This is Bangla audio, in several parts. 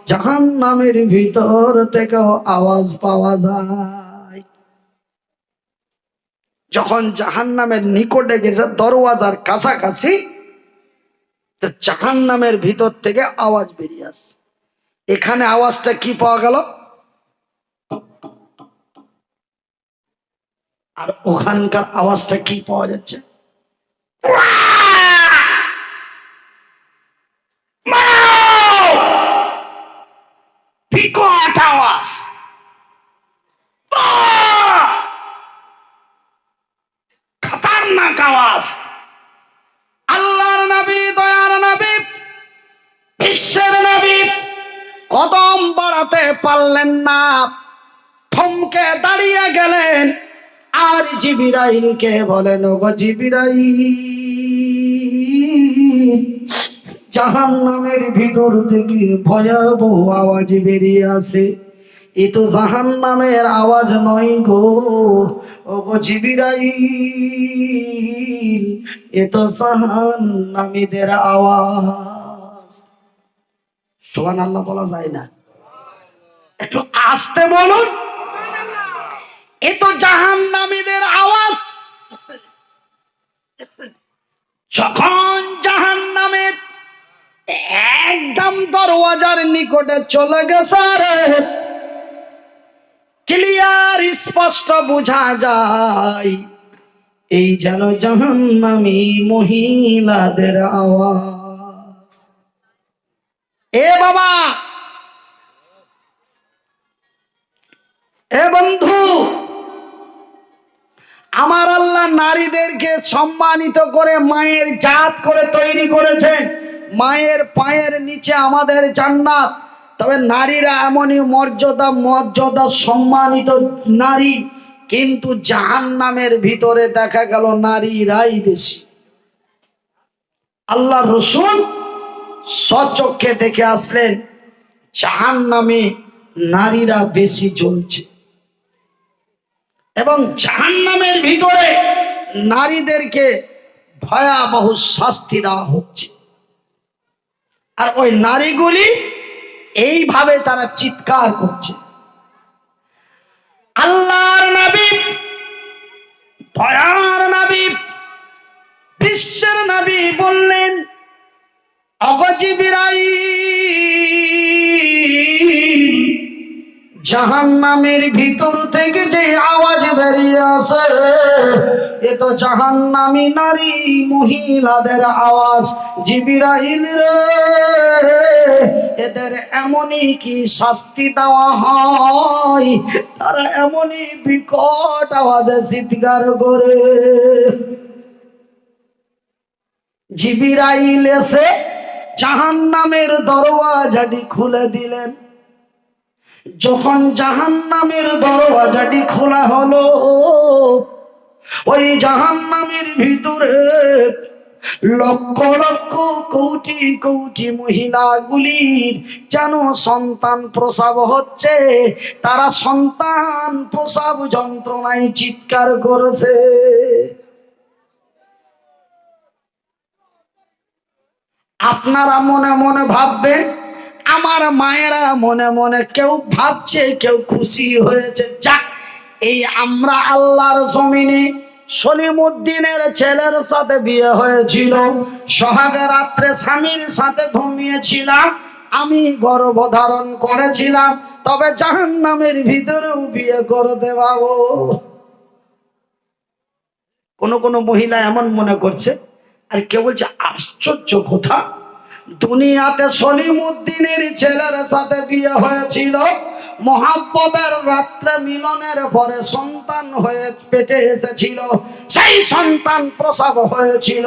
জাহান্নামের ভিতর থেকেও আওয়াজ পাওয়া যায়। যখন জাহান্নামের নিকটে গেছে, দরওয়াজার কাছাকাছি, তো জাহান্নামের ভিতর থেকে আওয়াজ বেরিয়ে আসছে। এখানে আওয়াজটা কি পাওয়া গেল, আর ওখানকার আওয়াজটা কি পাওয়া যাচ্ছে? বিকট আওয়াজ, খতরনাক আওয়াজ। আল্লাহর নবী, দয়ার নবী, বিশ্বের নবী কদম বাড়াতে পারলেন না, থমকে দাঁড়িয়ে গেলেন। আর জিবরাইলকে বলেন, ওগো জিবরাইল, জাহান্নামের ভিতর থেকে ভয়াবহ আওয়াজ বেরিয়ে আসে। এ তো জাহান্নামের আওয়াজ নয় গো, ওগো জিবরাইল, এ তো জাহান্নামীদের আওয়াজ। সুবহানাল্লাহ বলা যায় না? একটু আস্তে বলুন। এ তো জাহান্নামীদের আওয়াজ। যখন জাহান্নামের একদম দরওয়াজার নিকটে চলে গেছে, ক্লিয়ার স্পষ্ট বোঝা যায় এই যেন জাহান্নামী মহিলাদের আওয়াজ। এ বাবা, এ বন্ধু, আমার আল্লাহ নারীদেরকে সম্মানিত করে মায়ের জাত করে তৈরি করেছেন। মায়ের পায়ের নিচে আমাদের জান্নাত। তবে নারীরা এমনই মর্যাদা সম্মানিত নারী, কিন্তু জাহান্নামের ভিতরে দেখা গেল নারীরাই বেশি। আল্লাহ রসুল স্বচক্ষে দেখে আসলেন জাহান্নামে নারীরা বেশি জ্বলছে, এবং জাহান্নামের ভিতরে নারীদেরকে ভয়াবহ শাস্তি দেওয়া হচ্ছে। আর ওই নারীগুলি এইভাবে তারা চিৎকার করছে। আল্লাহর নবী, দয়ার নবী, বিশ্বের নবী বললেন, ওগো জিবরাইল, জাহান্নামের ভিতর থেকে যে আওয়াজ বেরিয়ে আসে, এ তো জাহান্নামী নারী মহিলাদের আওয়াজ। জিবরাইল রে, এদের এমনই কি শাস্তি দেওয়া হয়, তারা এমনই বিকট আওয়াজে চিৎকার করে। জিবরাইল এসে জাহান্নামের দরওয়াজাটি খুলে দিলেন। যখন জাহান্নামের দরওয়াজাটি খোলা হলো, ওই জাহান্নামের ভিতরে লক্ষ লক্ষ কোটি কোটি মহিলাগুলির যেন সন্তান প্রসব হচ্ছে। তারা সন্তান প্রসব যন্ত্রণায় চিৎকার করেছে। আপনারা মনে মনে ভাববেন, আমার মায়েরা মনে মনে কেউ ভাবছে, কেউ খুশি হয়েছে, যাক, এই আমরা আল্লাহর জমিনে সলিমউদ্দিনের ছেলের সাথে বিয়ে হয়েছিল, সোহাগে রাত্রে স্বামীর সাথে ঘুমিয়েছিলাম, আমি গর্ভধারণ করেছিলাম, তবে জাহান্নামের ভিতরেও বিয়ে করতে পাবো। কোন মহিলা এমন মনে করছে। আর কেউ বলছে আশ্চর্য কথা, দুনিয়াতে সলিমউদ্দিনের ছেলের সাথে বিয়ে হয়েছিল, মহাব্বতের রাত্রে মিলনের পরে সন্তান হয়ে পেটে এসেছিল, সেই সন্তান প্রসব হয়েছিল,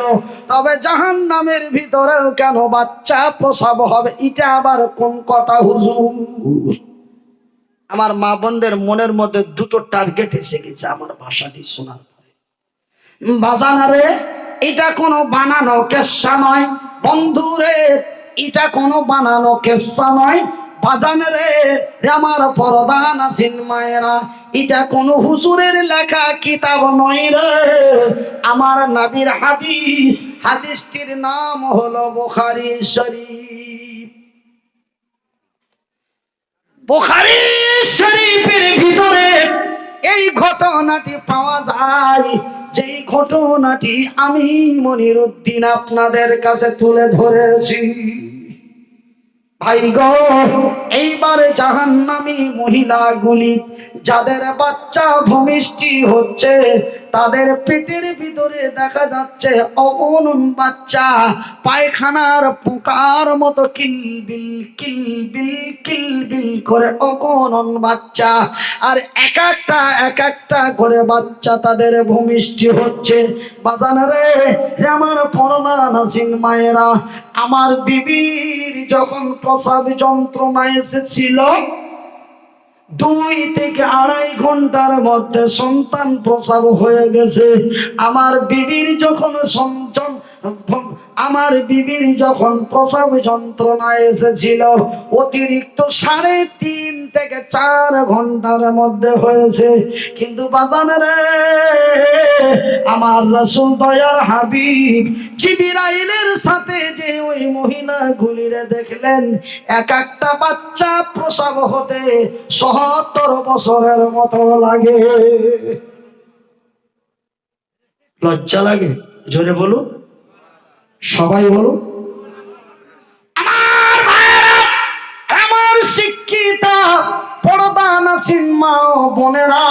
তবে জাহান্নামের ভিতরেও কেন বাচ্চা প্রসব হবে? এটা আবার কোন কথা হুজুর? আমার মা বোনদের মনের মধ্যে দুটো টার্গেট এসে গেছে আমার ভাষাটি শোনার পরে। বাজানারে, এটা কোনো বানানো কেচ্ছা নয় বন্ধুরে, এটা কোনো বানানো কেচ্ছা নয় বাজান রে, আমার পরদান আছেন মায়েরা, এটা কোনো হুজুরের লেখা কিতাব নয় রে, আমার নবীর হাদিস। হাদিসটির নাম হলো বুখারী শরীফ। বুখারী শরীফের ভিতরে এই ঘটনাটি পাওয়া যায়, যেই ঘটনাটি আমি মনিরউদ্দিন আপনাদের কাছে তুলে ধরেছি। ভাই গো, এইবারে জাহান্নামী মহিলাগুলি যাদের বাচ্চা ভূমিষ্ঠি হচ্ছে, তাদের পেটের ভিতরে দেখা যাচ্ছে অগণন বাচ্চা পায়খানার পোকার মতো কিলবিল কিলবিল কিলবিল করে অগণন বাচ্চা, আর এক একটা করে বাচ্চা তাদের ভূমিষ্ঠি হচ্ছে। বাজান রে আমার পরমা নাসিন মায়েরা, আমার বিবির যখন প্রসব যন্ত্রণা এসেছিল, 2 থেকে 2.5 ঘন্টার মধ্যে সন্তান প্রসব হয়ে গেছে। আমার বিবির যখন প্রসব যন্ত্রণা এসেছিল, অতিরিক্ত 3.5 থেকে 4 ঘন্টার মধ্যে হয়েছে। কিন্তু বাজান রে আমার রাসূল দয়ার হাবিব জিবরাইলের সাথে যে ওই মহিলাগুলিরে দেখলেন, এক একটা বাচ্চা প্রসব হতে ৭০ বছরের মতো লাগে। লজ্জা লাগে? জোরে বলুন, সবাই বলুন। আমার ভাইরা, আমার শিক্ষিতা পর্দানাসীন মা ও বোনেরা,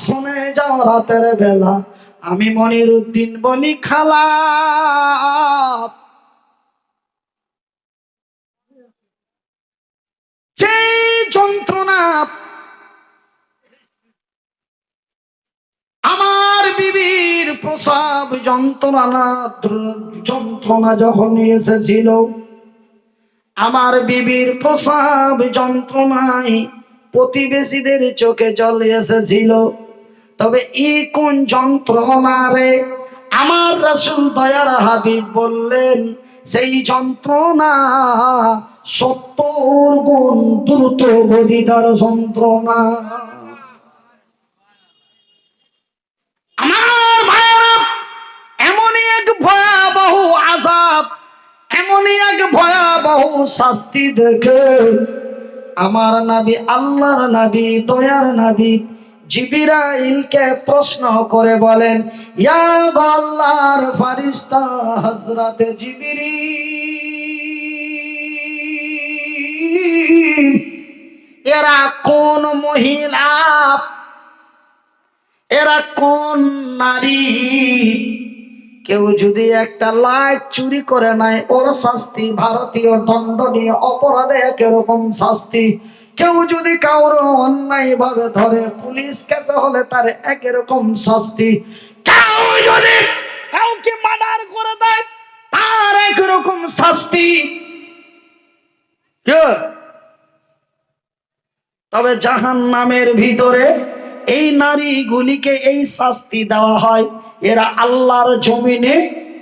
শুনে যাও রাতের বেলা আমি মনিরউদ্দিন বলি খালা, যে যন্ত্রণা আমার বিবির প্রসব যন্ত্রণা যখন এসেছিল, আমার বিবির প্রসব যন্ত্রণায় প্রতিবেশীদের চোখে জল এসেছিল। তবে এই কোন যন্ত্রণা রে? আমার রাসূল দয়ার হাবিব বললেন, সেই যন্ত্রণা ৭০ গুণ দ্রুত গতিদার যন্ত্রণা। আমার ভাইরা, এমনই এক ভয়াবহ আযাব, এমনই এক ভয়াবহ শাস্তি দেখে আমার নবী, আল্লাহর নবী, দয়ার নবী জিবরাইলকে প্রশ্ন করে বলেন, ইয়া আল্লাহর ফেরেশতা হযরতে জিবরিল, এরা কোন মহিলা, এরা কোন নারী? কেউ যদি একটা লাইট চুরি করে নেয়, ওর শাস্তি ভারতীয় দণ্ডনীয় অপরাধে একরকম শাস্তি। কেউ যদি কারো অন্যায় ভাবে ধরে, পুলিশ কেসে হলে তার একরকম শাস্তি। কেউ যদি কাউকে মার্ডার করে দেয়, তার একরকম শাস্তি। তবে জাহান্নামের ভিতরে এই নারীগুলিকে এই শাস্তি দেওয়া হয়। এরা আল্লাহর জমিনে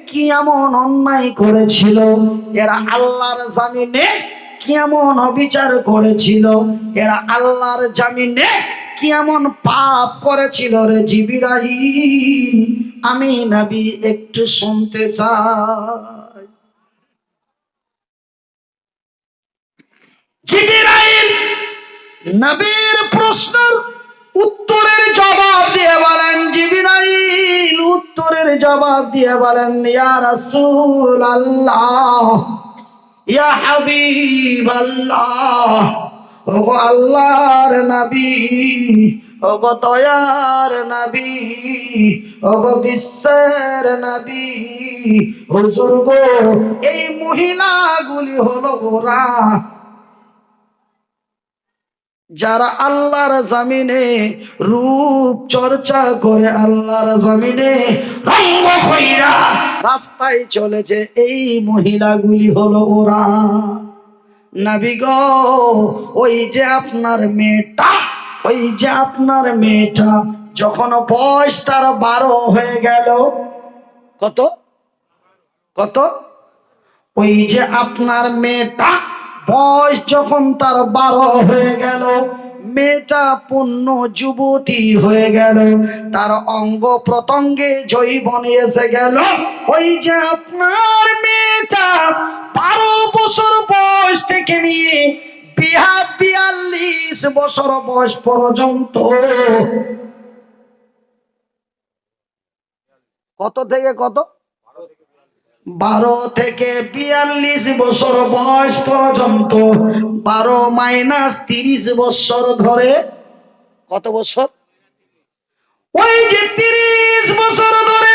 কি এমন অন্যায় করেছিল, এরা আল্লাহর জমিনে কি এমন অবিচার করেছিল, এরা আল্লাহর জমিনে কি এমন পাপ করেছিল রে জিবরাইল, আমি নবী একটু শুনতে চাই। জিবরাইল নবীর প্রশ্নের উত্তরের জবাব দিয়ে বলেন, জিবরাইল উত্তরের জবাব দিয়ে বলেন, ইয়া রাসূলুল্লাহ, ইয়া হাবিবাল্লাহ, ওগো আল্লাহর নবী, ওগো দয়ার নবী, ওগো বিশ্বের নবী, হুজুর গো, এই মহিলাগুলি হলো ওরা যারা আল্লাহর জমিনে রূপ চর্চা করে, আল্লাহর জমিনে রঙ্গ কইরা রাস্তায় চলেছে। এই মহিলাগুলি হলো ওরা। নবী গো, ওই যে আপনার মেয়েটা যখন বয়স তার 12 হয়ে গেল, কত? ওই যে আপনার মেয়েটা বয়স যখন তার 12 হয়ে গেল, মেয়েটা পূর্ণ যুবতী হয়ে গেল, তার অঙ্গ প্রত্যঙ্গে যৌবন এসে গেল। ওই যে আপনার মেয়েটা 12 বছর বয়স থেকে নিয়ে 42 বছর বয়স পর্যন্ত। কত থেকে কত? 12 থেকে 42 বছর বয়স পর্যন্ত। 12 মাইনাস 30 বছর ধরে কত বছর? ওই যে 30 বছর ধরে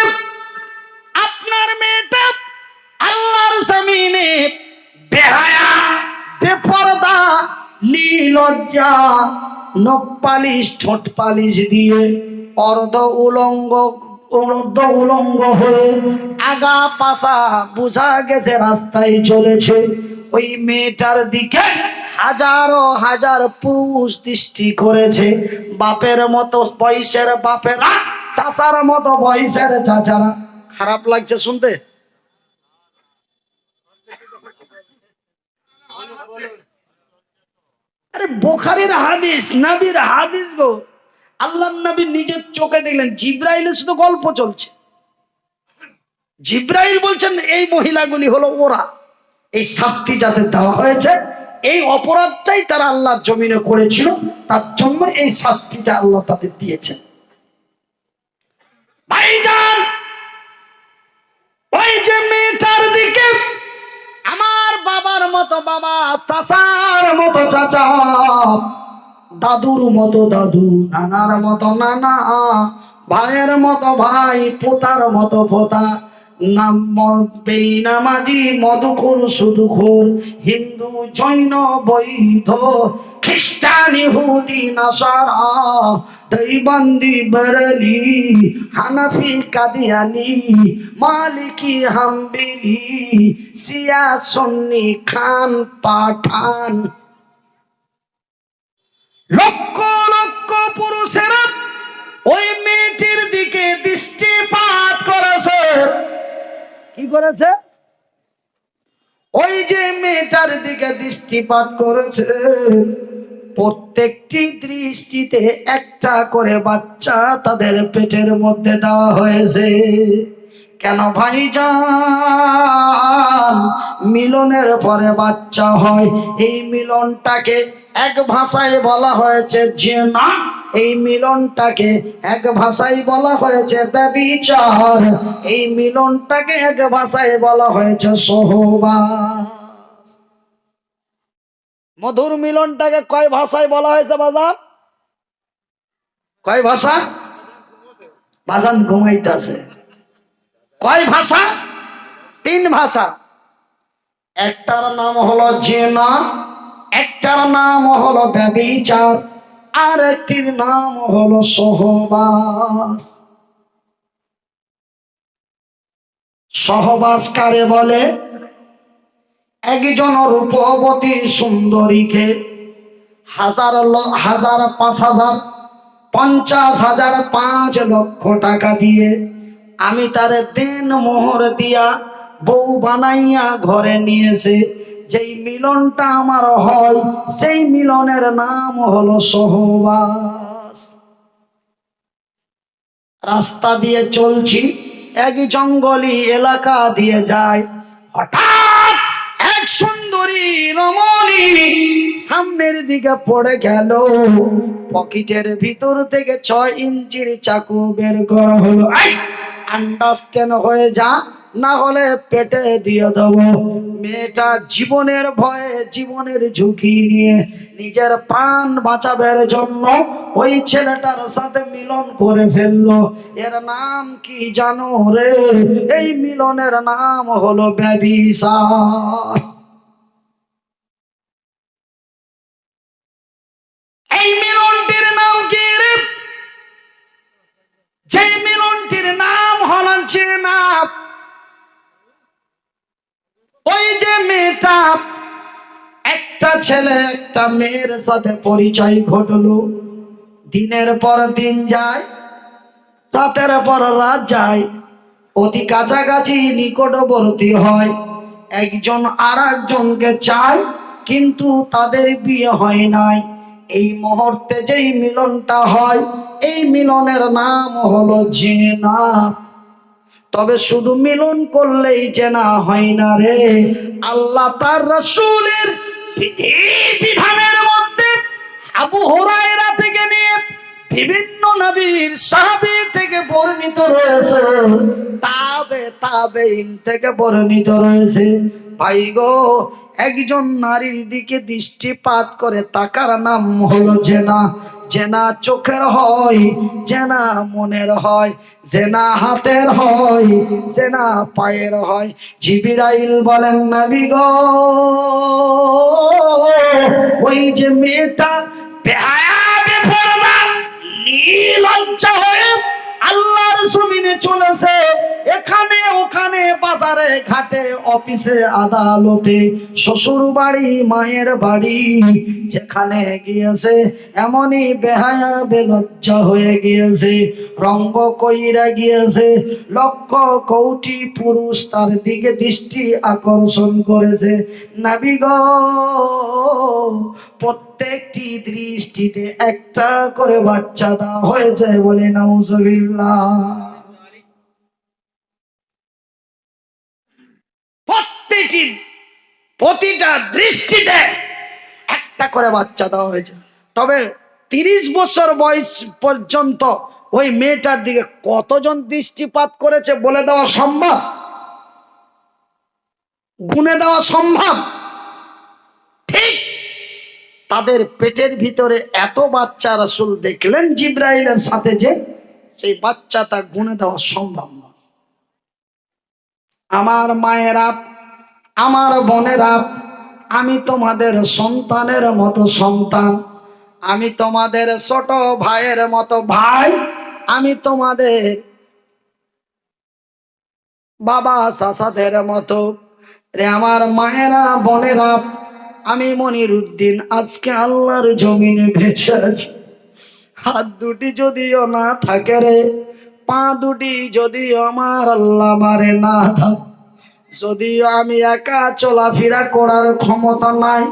আপনার মেয়েটা আল্লাহর জমিনে বেহায়া, বেপরদা, লীলজ্জা, নখ পালিশ, ঠোঁট পালিশ দিয়ে অর্ধ উলঙ্গ হয়ে আগা পাশা বুঝা গেছে রাস্তায় চলেছে। ওই মেয়েটার দিকে হাজারো হাজার পুরুষ দৃষ্টি করেছে। বাপের মতো বয়সের বাপেরা, চাচার মতো বয়সের চাচারা। খারাপ লাগছে শুনতে? আরে বুখারীর হাদিস, নবীর হাদিস গো। আল্লাহর নবী নিজের চোখে দেখলেন। জিব্রাইলের শুধু গল্প চলছে। জিব্রাইল বলছেন এই মহিলাগুলি হলো ওরা। এই শাস্তি যাদের দেওয়া হয়েছে, এই অপরাধটাই তারা আল্লাহর জমিনে করেছিল, তার জন্য এই শাস্তিটা আল্লাহ তাদের দিয়েছেন। ভাইজান, ওই যে মেয়েটার দিকে আমার বাবার মতো বাবা, চাচার মতো চাচা, দাদুর মতো দাদু, নানার মতো নানা, ভাইয়ের মতো ভাই, পোতার মতো পোতা, বেনামাজি, মদখোর, সুদখোর, হিন্দু, জৈন, বৈধ, খ্রিস্টান, ইহুদি, নাসারা, দেওবন্দি, বেরেলি, হানাফি, কাদিয়ানি, মালিকি, হাম্বলি, শিয়া, সুন্নি, খান, পাঠান, লক্ষ লক্ষ পুরুষেরা ওই মেয়েটির দিকে দৃষ্টিপাত করেছে। কি করেছে? ওই যে মেয়েটার দিকে দৃষ্টিপাত করেছে, প্রত্যেকটি দৃষ্টিতে একটা করে বাচ্চা তাদের পেটের মধ্যে দেওয়া হয়েছে। কেন ভাইজান? মিলনের পরে বাচ্চা হয়। এই মিলনটাকে এক ভাষায় বলা হয়েছে জিনা, এই মিলনটাকে এক ভাষায় বলা হয়েছে ব্যভিচার, এই মিলনটাকে এক ভাষায় বলা হয়েছে সহবাস। মধুর মিলনটাকে কয় ভাষায় বলা হয়েছে বাজান? কয় ভাষা? বাজান ঘুমাইতেছে। কয় ভাষা? 3 ভাষা। একটার নাম হলো জিনা, একটার নাম হলো ব্যভিচার, আর একটির নাম হলো সহবাস। সহবাস কারে বলে? একজন রূপবতী সুন্দরীকে 1000, 5000, 50,000, 5 লক্ষ টাকা দিয়ে আমি তারে দিন মোহর দিয়া বউ বানাইয়া ঘরে নিয়েছে। যেই মিলনটা আমার হয়, সেই মিলনের নাম হলো সহবাস। রাস্তা দিয়ে চলছি, এক জঙ্গলি এলাকা দিয়ে যায়, হঠাৎ এক সুন্দরী রমণী সামনের দিকে পড়ে গেল। পকেটের ভিতর থেকে 6 ইঞ্চির চাকু বের করা হলো। আন্ডারস্ট্যান্ড হয়ে যা, না হলে পেটে দিয়ে দেবো। মেয়েটা জীবনের ভয়ে, জীবনের ঝুঁকি নিয়ে নিজের প্রাণ বাঁচাবার জন্য ওই ছেলেটার সাথে মিলন করে ফেললো। এর নাম কি জানো রে? এই মিলনের নাম হলো ব্যভিচার। এই মিলনটির নাম কি রে? যে মিলনটির নাম হলো জিনা। ওই যে মেয়েটা, একটা ছেলে একটা মেয়ের সাথে পরিচয় ঘটলো। দিনের পর দিন যায়, রাতের পর রাত যায়, অতি কাছাকাছি নিকটবর্তী হয়। একজন আর একজনকে চায়, কিন্তু তাদের বিয়ে হয় নাই। এই মুহূর্তে যেই মিলনটা হয়, এই মিলনের নাম হলো জিনা। তবে শুধু মিলন করলেই জেনা হয় না রে। আল্লাহ তার রাসূলের বিধানের আবু হুরায়রা থেকে নিয়ে বিভিন্ন নবীর সাহাবী থেকে বর্ণিত রয়েছে, তাবেঈন থেকে বর্ণিত রয়েছে। ভাই গো, একজন নারীর দিকে দৃষ্টিপাত করে তাকার নাম হলো জেনা। জেনা চোখের হয়, জেনা মনের হয়, জেনা হাতের হয়, জেনা পায়ের হয়। জিবরাইল বলেন, নবী গো, ওই যে মেয়েটা বেহায়া বেপরোয়া নির্লজ্জা হয়ে আল্লাহর জমিনে চলেছে, এখানে ওখানে বাজারে ঘাটে অফিসে আদালতে শ্বশুর বাড়ি মায়ের বাড়ি যেখানে গিয়েছে এমনই বেহায়া বেলজ্জা হয়ে গিয়েছে, রঙ্গ কইরা গিয়েছে। লক্ষ কোটি পুরুষ তার দিকে দৃষ্টি আকর্ষণ করেছে। নবী গো, প্রত্যেকটি দৃষ্টিতে একটা করে বাচ্চা দেওয়া হয়েছে, বলে নাউজুবিল্লাহ। প্রতিটা দৃষ্টিতে একটা করে বাচ্চা দেওয়া হয়েছে। তবে 30 বছর বয়স পর্যন্ত ওই মেয়েটার দিকে কতজন দৃষ্টিপাত করেছে বলে দেওয়া সম্ভব? গুণে দেওয়া সম্ভব? ঠিক তাদের পেটের ভিতরে এত বাচ্চা রাসূল দেখলেন জিবরাইলের সাথে, যে সেই বাচ্চাটা গুণে দেওয়া সম্ভব না। আমার মায়েরা, আমার বোনেরা, আমি তোমাদের সন্তানের মতো সন্তান, আমি তোমাদের ছোট ভাইয়ের মতো ভাই, আমি তোমাদের বাবা চাচাদের মতো। রে আমার মায়েরা বোনেরা, আমি মনিরউদ্দিন আজকে আল্লাহর জমিনে বেঁচে আছি। হাত দুটি যদিও না থাকে রে, পা দুটি যদিও আমার আল্লাহ মারে না থাকে, যদিও আমি একা চলাফেরা করার ক্ষমতা নাই,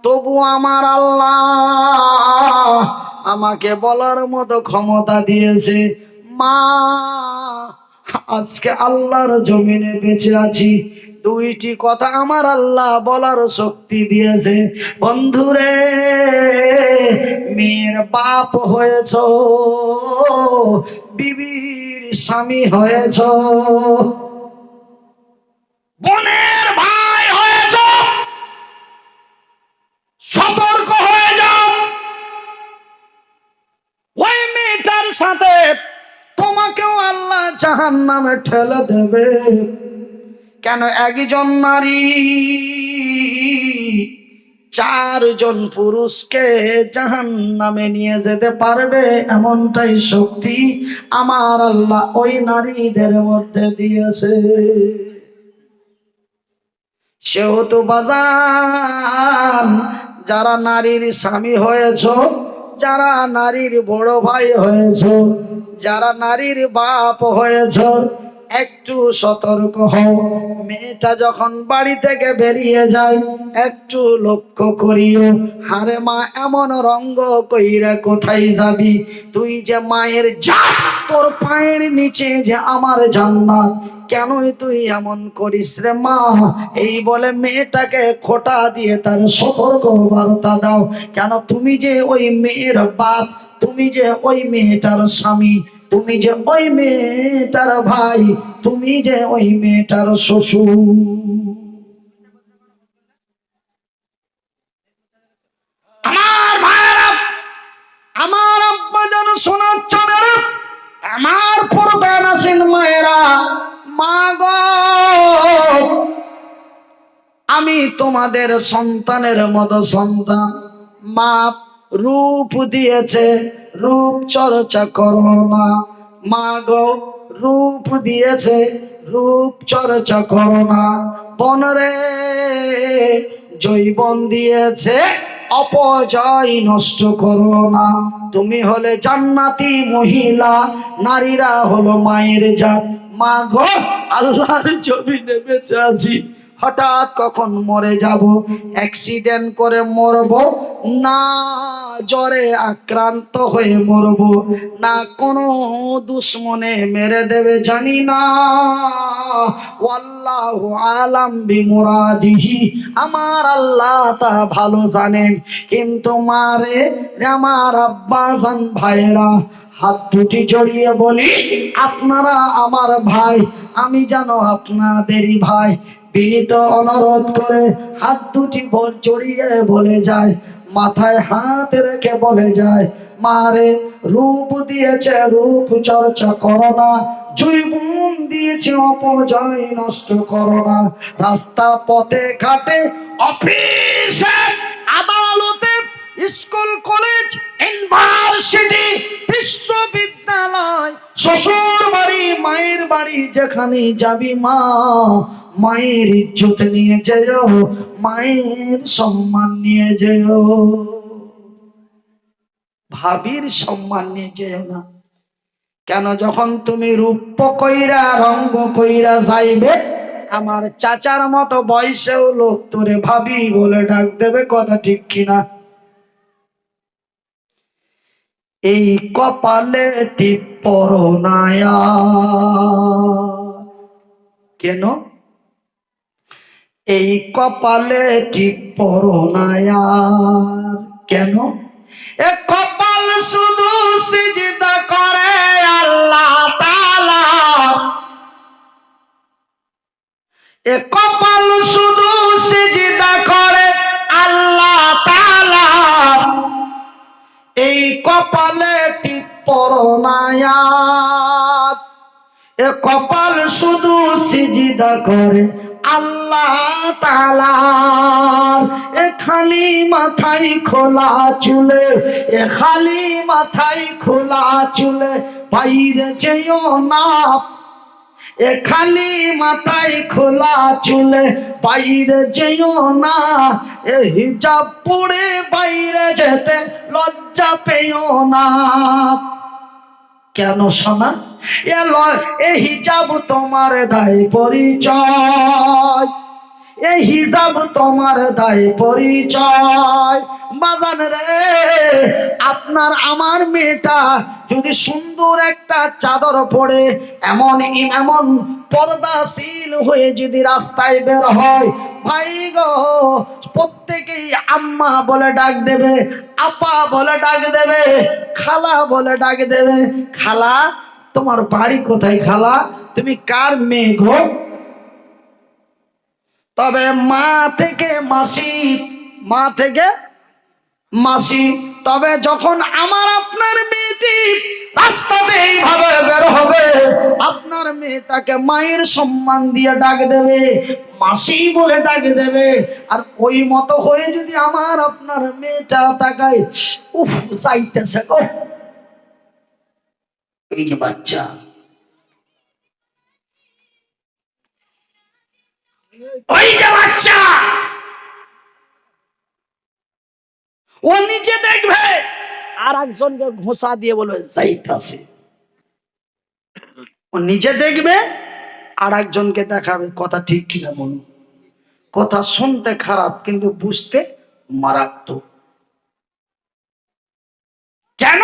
তবু আমার আল্লাহ আমাকে বলার মতো ক্ষমতা দিয়েছে। মা, আজকে আল্লাহর জমিনে বেঁচে আছি, দুইটি কথা আমার আল্লাহ বলার শক্তি দিয়েছে। বন্ধুরে, মেয়ের বাপ হয়েছ, বিবির স্বামী হয়েছ, বোনের ভাই হয়েছ, সতর্ক হয়ে যাও। ওই মেয়েটার সাথে তোমাকেও আল্লাহ জাহান্নামে ঠেলে দেবে। কেন? একজন নারী 4 জন পুরুষকে জাহান্নামে নিয়ে যেতে পারবে, এমনটাই শক্তি আমার আল্লাহ ওই নারীদের মধ্যে দিয়েছে। সেহেতু বাজান, যারা নারীর স্বামী হয়েছ, যারা নারীর বড় ভাই হয়েছ, যারা নারীর বাপ হয়েছ, একটু সতর্ক হও। মেয়েটা যখন বাড়ি থেকে বেরিয়ে যায় একটু লক্ষ্য করিও। হারে মা, এমন রঙ্গ কইরা কোথায় যাবি? তুই যে মায়ের জাত, তোর পায়ের নিচে যে আমার জান্নাত, কেনই তুই এমন করিস রে মা? এই বলে মেয়েটাকে খোঁটা দিয়ে তার সতর্ক বার্তা দাও। কেন? তুমি যে ওই মেয়ের বাপ, তুমি যে ওই মেয়েটার স্বামী, তুমি যে ওই মেয়েটার ভাই, তুমি যে ওই মেয়েটার শ্বশুর। আমার ভাইরা, আমার আব্বা যেন শোনাচ্ছেন, আমার পর্দায় আছেন মায়েরা, মা গো, আমি তোমাদের সন্তানের মতো সন্তান। মা রূপ দিয়েছে, রূপ চর্চা করো না। মা গো, রূপ দিয়েছে, রূপ চর্চা করো না। বনরে জৈবন দিয়েছে, অপচয় নষ্ট করো না। তুমি হলে জান্নাতি মহিলা, নারীরা হলো মায়ের জাত। মা গো, আল্লাহর জমিনে বেঁচে আছি, হঠাৎ কখন মরে যাব, অ্যাক্সিডেন্ট করে মরব, না জ্বরে আক্রান্ত হয়ে মরব, না কোনো দুশ্মনে মেরে দেবে জানি না। ওয়াল্লাহু আলাম বিমুরাদিহি, আমার আল্লাহ তা ভালো জানেন। কিন্তু মারে আমার আব্বাজান ভাইরা, হাত দুটি জড়িয়ে বলি, আপনারা আমার ভাই, আমি জানো আপনাদেরই ভাই। বিনীত অনুরোধ করে হাত দুটি জড়িয়ে বলে যায়, মাথায় হাত রেখে বলে যায়, মারে রূপ দিয়েছে রূপ চর্চা করো না, জৈবন দিয়েছে অপজয় নষ্ট করো না। রাস্তা পথে ঘাটে, অফিসে, আদালতে, স্কুল কলেজ, ইউনিভার্সিটি, বিশ্ববিদ্যালয়, শ্বশুর বাড়ি, মায়ের বাড়ি, যেখানে যাবি মা, মায়ের ইজ্জত নিয়ে যেও, মায়ের সম্মান নিয়ে যেও, ভাবির সম্মান নিয়ে যেও না। কেন? যখন তুমি রূপ কইরা রঙ্গ কইরা যাইবে, আমার চাচার মতো বয়সেও লোক তোরে ভাবি বলে ডাক দেবে, কথা ঠিক কিনা? এই কপালে টিপ পরো না কেন? এই কপালে টিপ পরো না কেন? এ কপাল শুধু সিজদা করে আল্লাহ তাআলা, এ কপাল শুধু সিজদা করে আল্লাহ তাআলা, এই কপালে টিপ পরো না, এ কপাল শুধু সিজদা করে আল্লাহ তাআলা। এ খালি মাথায় খোলা চুলে, এ খালি মাথায় খোলা চুলে বাইরে যেও না, এ খালি মাথায় খোলা চুলে বাইরে যেও না, এ হিজাব পরে বাইরে যেতে লজ্জা পেও না। কেন শোনা? এ হিজাব তোমার দায় পরিচয়, এই হিজাব তোমার দায় পরিচয়। বাজান রে, আপনার আমার মেয়েটা যদি সুন্দর একটা চাদর পরে এমন এমন পর্দাশীল হয়ে যদি রাস্তায় বের হয়, ভাই গো, প্রত্যেকেই আম্মা বলে ডাক দেবে, আপা বলে ডাক দেবে, খালা বলে ডাক দেবে। খালা, তোমার বাড়ি কোথায়? খালা, তুমি কার মেয়ে গো? তবে মা থেকে মাসি, মা থেকে মাসি। তবে যখন আমার আপনার মেয়েটি রাস্তাতে এইভাবে বের হবে, আপনার মেয়েটাকে মায়ের সম্মান দিয়ে ডাক দেবে, মাসি বলে ডাক দেবে। আর ওই মতো হয়ে যদি আমার আপনার মেয়েটা তাকায়, উফ চাইতেছে গো, এই যে বাচ্চা, ওই যে বাচ্চা, ও নিচে দেখবে আর একজনকে ঘোষা দিয়ে বলবে যাইতাছে। ও নিজে দেখবে আর একজনকে দেখাবে, কথা ঠিক কিনা বলুন? কথা শুনতে খারাপ কিন্তু বুঝতে মারাত্মক। কেন?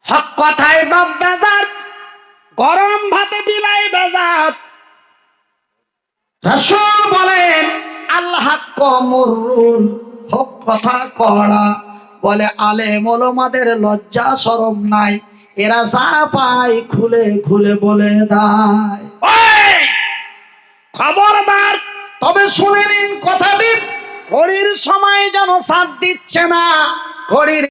হক কথায় বাপ বেজার, গরম ভাতে বিলাই বেজার। রাসূল বলেন আল্লাহ কমরুন, হক কথা কড়া। বলে আলেম ওলামাদের লজ্জা শরম নাই, এরা যা পায় খুলে খুলে বলে দেয়। ওই খবরদার! তবে শুনে নিন কথাটি, ঘড়ির সময় যেন সাথ দিচ্ছে না, ঘড়ির